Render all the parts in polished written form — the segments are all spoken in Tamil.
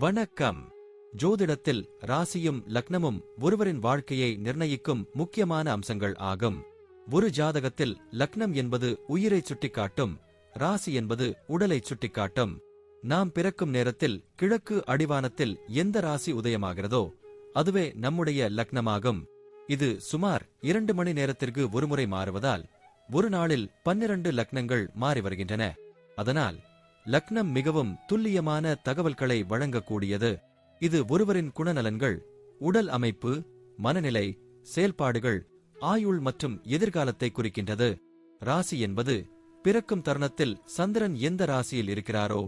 வணக்கம். ஜோதிடத்தில் ராசியும் லக்னமும் ஒருவரின் வாழ்க்கையை நிர்ணயிக்கும் முக்கியமான அம்சங்கள் ஆகும். ஒரு ஜாதகத்தில் லக்னம் என்பது உயிரைச் சுட்டிக்காட்டும், ராசி என்பது உடலைச் சுட்டிக்காட்டும். நாம் பிறக்கும் நேரத்தில் கிழக்கு அடிவானத்தில் எந்த ராசி உதயமாகிறதோ அதுவே நம்முடைய லக்னமாகும். இது சுமார் 2 மணி நேரத்திற்கு ஒருமுறை மாறுவதால் ஒரு நாளில் 12 லக்னங்கள் மாறி வருகின்றன. அதனால் லக்னம் மிகவும் துல்லியமான தகவல்களை வழங்கக்கூடியது. இது ஒருவரின் குணநலன்கள், உடல் அமைப்பு, மனநிலை, செயல்பாடுகள், ஆயுள் மற்றும் எதிர்காலத்தை குறிக்கின்றது. ராசி என்பது பிறக்கும் தருணத்தில் சந்திரன் எந்த ராசியில் இருக்கிறாரோ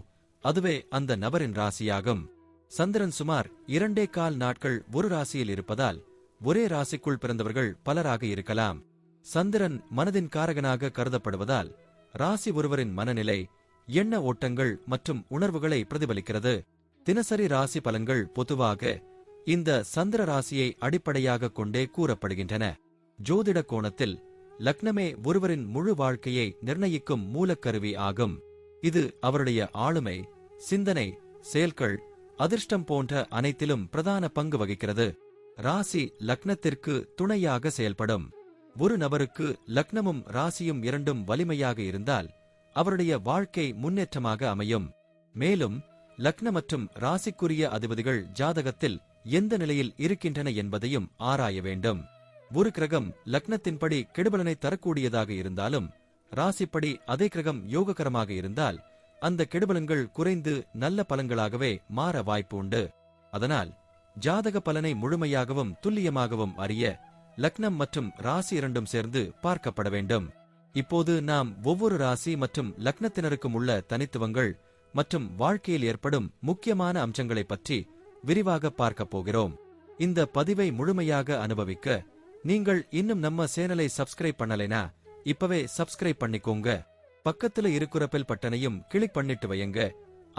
அதுவே அந்த நபரின் ராசியாகும். சந்திரன் சுமார் 2.25 நாட்கள் ஒரு ராசியில் இருப்பதால் ஒரே ராசிக்குள் பிறந்தவர்கள் பலராக இருக்கலாம். சந்திரன் மனதின் காரகனாக கருதப்படுவதால் ராசி ஒருவரின் மனநிலை, எண்ண ஓட்டங்கள் மற்றும் உணர்வுகளை பிரதிபலிக்கிறது. தினசரி ராசி பலன்கள் பொதுவாக இந்த சந்திர ராசியை அடிப்படையாக கொண்டே கூறப்படுகின்றன. ஜோதிட கோணத்தில் லக்னமே ஒருவரின் முழு வாழ்க்கையை நிர்ணயிக்கும் மூலக்கருவி ஆகும். இது அவருடைய ஆளுமை, சிந்தனை, செயல்கள், அதிர்ஷ்டம் போன்ற அனைத்திலும் பிரதான பங்கு வகிக்கிறது. ராசி லக்னத்திற்கு துணையாக செயல்படும். ஒரு நபருக்கு லக்னமும் ராசியும் இரண்டும் வலிமையாக இருந்தால் அவருடைய வாழ்க்கை முன்னேற்றமாக அமையும். மேலும் லக்ன மற்றும் ராசிக்குரிய அதிபதிகள் ஜாதகத்தில் எந்த நிலையில் இருக்கின்றன என்பதையும் ஆராய வேண்டும். ஒரு கிரகம் லக்னத்தின்படி கெடுபலனை தரக்கூடியதாக இருந்தாலும் ராசிப்படி அதே கிரகம் யோககரமாக இருந்தால் அந்த கெடுபலன்கள் குறைந்து நல்ல பலன்களாகவே மாற வாய்ப்பு உண்டு. அதனால் ஜாதக பலனை முழுமையாகவும் துல்லியமாகவும் அறிய லக்னம் மற்றும் ராசி இரண்டும் சேர்ந்து பார்க்கப்பட வேண்டும். இப்போது நாம் ஒவ்வொரு ராசி மற்றும் லக்னத்தினருக்கும் உள்ள தனித்துவங்கள் மற்றும் வாழ்க்கையில் ஏற்படும் முக்கியமான அம்சங்களை பற்றி விரிவாக பார்க்கப் போகிறோம். இந்த பதிவை முழுமையாக அனுபவிக்க நீங்கள் இன்னும் நம்ம சேனலை சப்ஸ்கிரைப் பண்ணலைனா இப்பவே சப்ஸ்கிரைப் பண்ணிக்கோங்க. பக்கத்துல இருக்கிற பெல் பட்டனையும் கிளிக் பண்ணிட்டு வையுங்க.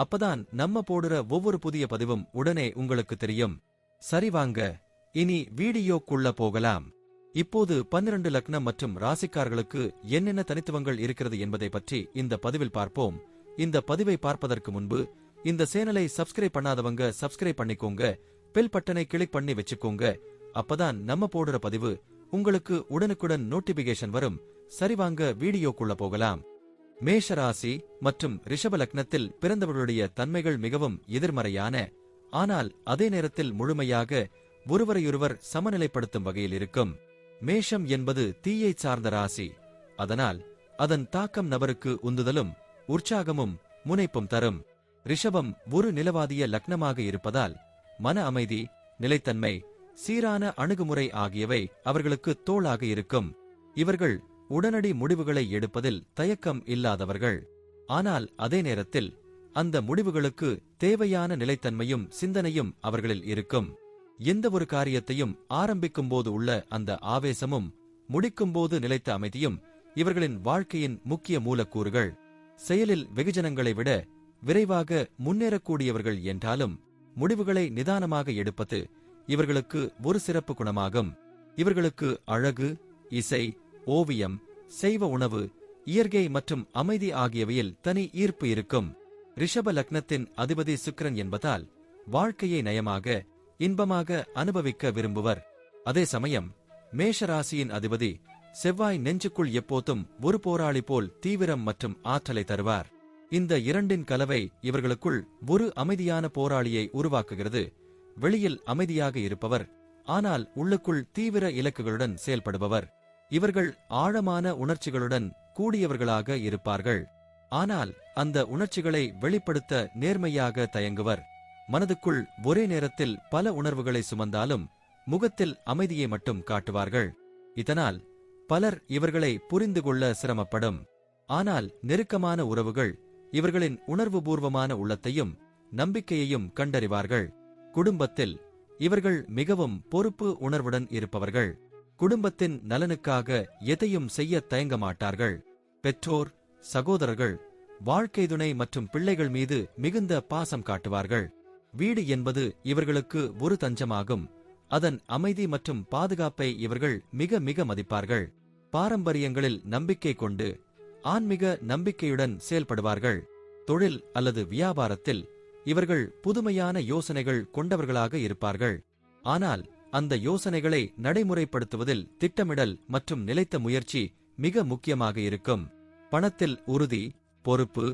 அப்பதான் நம்ம போடுற ஒவ்வொரு புதிய பதிவும் உடனே உங்களுக்கு தெரியும். சரி வாங்க, இனி வீடியோக்குள்ள போகலாம். இப்போது 12 லக்னம் மற்றும் ராசிக்காரர்களுக்கு என்னென்ன தனித்துவங்கள் இருக்கிறது என்பதை பற்றி இந்த பதிவில் பார்ப்போம். இந்த பதிவை பார்ப்பதற்கு முன்பு இந்த சேனலை சப்ஸ்கிரைப் பண்ணாதவங்க சப்ஸ்கிரைப் பண்ணிக்கோங்க. பெல் பட்டனை கிளிக் பண்ணி வச்சுக்கோங்க. அப்பதான் நம்ம போடுற பதிவு உங்களுக்கு உடனுக்குடன் நோட்டிபிகேஷன் வரும். சரி வாங்க வீடியோக்குள்ள போகலாம். மேஷ ராசி மற்றும் ரிஷப லக்னத்தில் பிறந்தவர்களுடைய தன்மைகள் மிகவும் எதிர்மறையான, ஆனால் அதே நேரத்தில் முழுமையாக ஒருவரையொருவர் சமநிலைப்படுத்தும் வகையில் இருக்கும். மேஷம் என்பது தீயைச் சார்ந்த ராசி. அதனால் அதன் தாக்கம் நபருக்கு உந்துதலும் உற்சாகமும் முனைப்பும் தரும். ரிஷபம் ஒரு நிலவாதிய லக்னமாக இருப்பதால் மன அமைதி, நிலைத்தன்மை, சீரான அணுகுமுறை ஆகியவை அவர்களுக்கு தோளாக இருக்கும். இவர்கள் உடனடி முடிவுகளை எடுப்பதில் தயக்கம் இல்லாதவர்கள். ஆனால் அதே நேரத்தில் அந்த முடிவுகளுக்கு தேவையான நிலைத்தன்மையும் சிந்தனையும் அவர்களில் இருக்கும். எந்த ஒரு காரியத்தையும் ஆரம்பிக்கும்போது உள்ள அந்த ஆவேசமும் முடிக்கும்போது நிலைத்த அமைதியும் இவர்களின் வாழ்க்கையின் முக்கிய மூலக்கூறுகள். செயலில் வெகுஜனங்களை விட விரைவாக முன்னேறக்கூடியவர்கள் என்றாலும் முடிவுகளை நிதானமாக எடுப்பது இவர்களுக்கு ஒரு சிறப்பு குணமாகும். இவர்களுக்கு அழகு, இசை, ஓவியம், சைவ உணவு, இயற்கை மற்றும் அமைதி ஆகியவையில் தனி ஈர்ப்பு இருக்கும். ரிஷப லக்னத்தின் அதிபதி சுக்கிரன் என்பதால் வாழ்க்கையை நயமாக, இன்பமாக அனுபவிக்க விரும்புவர். அதே சமயம் மேஷராசியின் அதிபதி செவ்வாய் நெஞ்சுக்குள் எப்போதும் ஒரு போராளி போல் தீவிரம் மற்றும் ஆற்றலை தருவார். இந்த இரண்டின் கலவை இவர்களுக்குள் ஒரு அமைதியான போராளியை உருவாக்குகிறது. வெளியில் அமைதியாக இருப்பவர், ஆனால் உள்ளுக்குள் தீவிர இலக்குகளுடன் செயல்படுபவர். இவர்கள் ஆழமான உணர்ச்சிகளுடன் கூடியவர்களாக இருப்பார்கள். ஆனால் அந்த உணர்ச்சிகளை வெளிப்படுத்த நேர்மையாக தயங்குவர். மனதுக்குள் ஒரே நேரத்தில் பல உணர்வுகளை சுமந்தாலும் முகத்தில் அமைதியை மட்டும் காட்டுவார்கள். இதனால் பலர் இவர்களை புரிந்து கொள்ள சிரமப்படும். ஆனால் நெருக்கமான உறவுகள் இவர்களின் உணர்வுபூர்வமான உள்ளத்தையும் நம்பிக்கையையும் கண்டறிவார்கள். குடும்பத்தில் இவர்கள் மிகவும் பொறுப்பு உணர்வுடன் இருப்பவர்கள். குடும்பத்தின் நலனுக்காக எதையும் செய்ய தயங்க மாட்டார்கள். பெற்றோர், சகோதரர்கள், வாழ்க்கை துணை மற்றும் பிள்ளைகள் மீது மிகுந்த பாசம் காட்டுவார்கள். வீடு என்பது இவர்களுக்கு ஒரு தஞ்சமாகும். அதன் அமைதி மற்றும் பாதுகாப்பை இவர்கள் மிக மிக மதிப்பார்கள். பாரம்பரியங்களில் நம்பிக்கை கொண்டு ஆன்மீக நம்பிக்கையுடன் செயல்படுவார்கள். தொழில் அல்லது வியாபாரத்தில் இவர்கள் புதுமையான யோசனைகள் கொண்டவர்களாக இருப்பார்கள். ஆனால் அந்த யோசனைகளை நடைமுறைப்படுத்துவதில் திட்டமிடல் மற்றும் நிலைத்த முயற்சி மிக முக்கியமாக இருக்கும். பணத்தில் உறுதி, பொறுப்பு,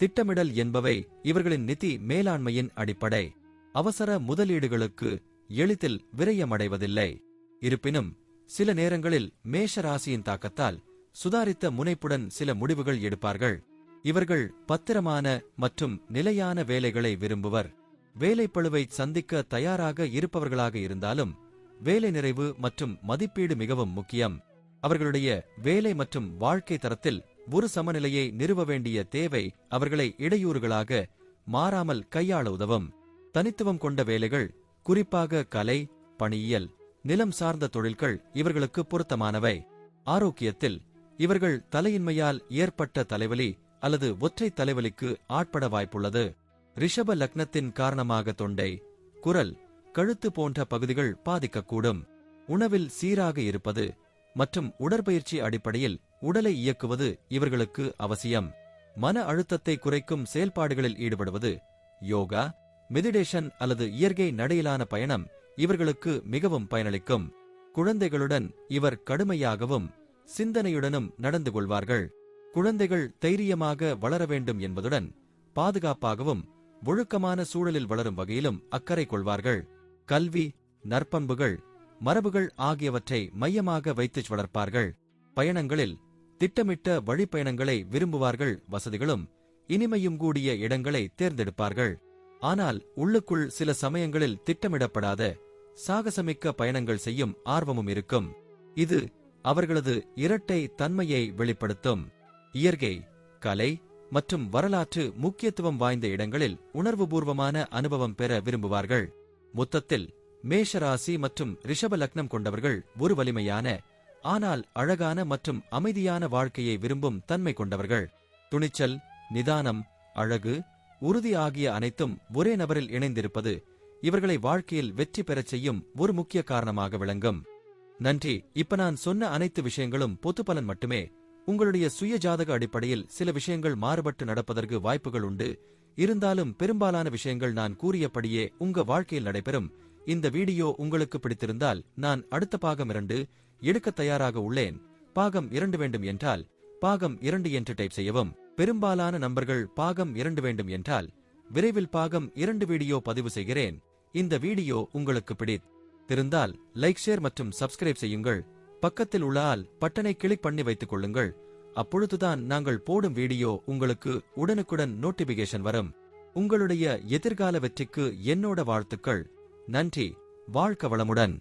திட்டமிடல் என்பவை இவர்களின் நிதி மேலாண்மையின் அடிப்படை. அவசர முதலீடுகளுக்கு எளிதில் விரயமடைவதில்லை. இருப்பினும் சில நேரங்களில் மேஷ ராசியின் தாக்கத்தால் சுதாரித்த முனைப்புடன் சில முடிவுகள் எடுப்பார்கள். இவர்கள் பத்திரமான மற்றும் நிலையான வேலைகளை விரும்புவர். வேலைப்பளுவை சந்திக்க தயாராக இருப்பவர்களாக இருந்தாலும் வேலை நிறைவு மற்றும் மதிப்பீடு மிகவும் முக்கியம். அவர்களுடைய வேலை மற்றும் வாழ்க்கை தரத்தில் ஒரு சமநிலையை நிறுவ வேண்டிய தேவை அவர்களை இடையூறுகளாக மாறாமல் கையாள உதவும். தனித்துவம் கொண்ட வேலைகள், குறிப்பாக கலை, பணியியல், நிலம் சார்ந்த தொழில்கள் இவர்களுக்கு பொருத்தமானவை. ஆரோக்கியத்தில் இவர்கள் தலையின்மையால் ஏற்பட்ட தலைவலி அல்லது ஒற்றை தலைவலிக்கு ஆட்பட வாய்ப்புள்ளது. ரிஷப லக்னத்தின் காரணமாக தொண்டை, குரல், கழுத்து போன்ற பகுதிகள் பாதிக்கக்கூடும். உணவில் சீராக இருப்பது மற்றும் உடற்பயிற்சி அடிப்படையில் உடலை இயக்குவது இவர்களுக்கு அவசியம். மன அழுத்தத்தை குறைக்கும் செயல்பாடுகளில் ஈடுபடுவது, யோகா, மெடிடேஷன் அல்லது இயற்கை நடையிலான பயணம் இவர்களுக்கு மிகவும் பயனளிக்கும். குழந்தைகளுடன் இவர் கடுமையாகவும் சிந்தனையுடனும் நடந்து கொள்வார்கள். குழந்தைகள் தைரியமாக வளர வேண்டும் என்பதுடன் பாதுகாப்பாகவும் ஒழுக்கமான சூழலில் வளரும் வகையிலும் அக்கறை கொள்வார்கள். கல்வி, நற்பண்புகள், மரபுகள் ஆகியவற்றை மையமாக வைத்துச் வளர்ப்பார்கள். பயணங்களில் திட்டமிட்ட வழிப்பயணங்களை விரும்புவார்கள். வசதிகளும் இனிமையும் கூடிய இடங்களை தேர்ந்தெடுப்பார்கள். ஆனால் உள்ளுக்குள் சில சமயங்களில் திட்டமிடப்படாத சாகசமிக்க பயணங்கள் செய்யும் ஆர்வமும் இருக்கும். இது அவர்களது இரட்டை தன்மையை வெளிப்படுத்தும். இயற்கை, கலை மற்றும் வரலாற்று முக்கியத்துவம் வாய்ந்த இடங்களில் உணர்வுபூர்வமான அனுபவம் பெற விரும்புவார்கள். மொத்தத்தில் மேஷராசி மற்றும் ரிஷப லக்னம் கொண்டவர்கள் ஒரு வலிமையான ஆனால் அழகான மற்றும் அமைதியான வாழ்க்கையை விரும்பும் தன்மை கொண்டவர்கள். துணிச்சல், நிதானம், அழகு, உறுதி ஆகிய அனைத்தும் ஒரே நபரில் இணைந்திருப்பது இவர்களை வாழ்க்கையில் வெற்றி பெறச் செய்யும் ஒரு முக்கிய காரணமாக விளங்கும். நன்றி. இப்ப நான் சொன்ன அனைத்து விஷயங்களும் பொதுப்பலன் மட்டுமே. உங்களுடைய சுய ஜாதக அடிப்படையில் சில விஷயங்கள் மாறுபட்டு நடப்பதற்கு வாய்ப்புகள் உண்டு. இருந்தாலும் பெரும்பாலான விஷயங்கள் நான் கூறியபடியே உங்க வாழ்க்கையில் நடைபெறும். இந்த வீடியோ உங்களுக்கு பிடித்திருந்தால் நான் அடுத்த பாகம் 2 எடுக்க தயாராக உள்ளேன். பாகம் 2 வேண்டும் என்றால் பாகம் 2 என்று டைப் செய்யவும். பெரும்பாலான நண்பர்கள் பாகம் 2 வேண்டும் என்றால் விரைவில் பாகம் 2 வீடியோ பதிவு செய்கிறேன். இந்த வீடியோ உங்களுக்கு பிடித்திருந்தால் லைக், ஷேர் மற்றும் சப்ஸ்கிரைப் செய்யுங்கள். பக்கத்தில் உள்ள ஆல் பட்டனை கிளிக் பண்ணி வைத்துக் கொள்ளுங்கள். அப்பொழுதுதான் நாங்கள் போடும் வீடியோ உங்களுக்கு உடனுக்குடன் நோட்டிபிகேஷன் வரும். உங்களுடைய எதிர்கால வெற்றிக்கு என்னோட வாழ்த்துக்கள். நன்றி. வாழ்க வளமுடன்.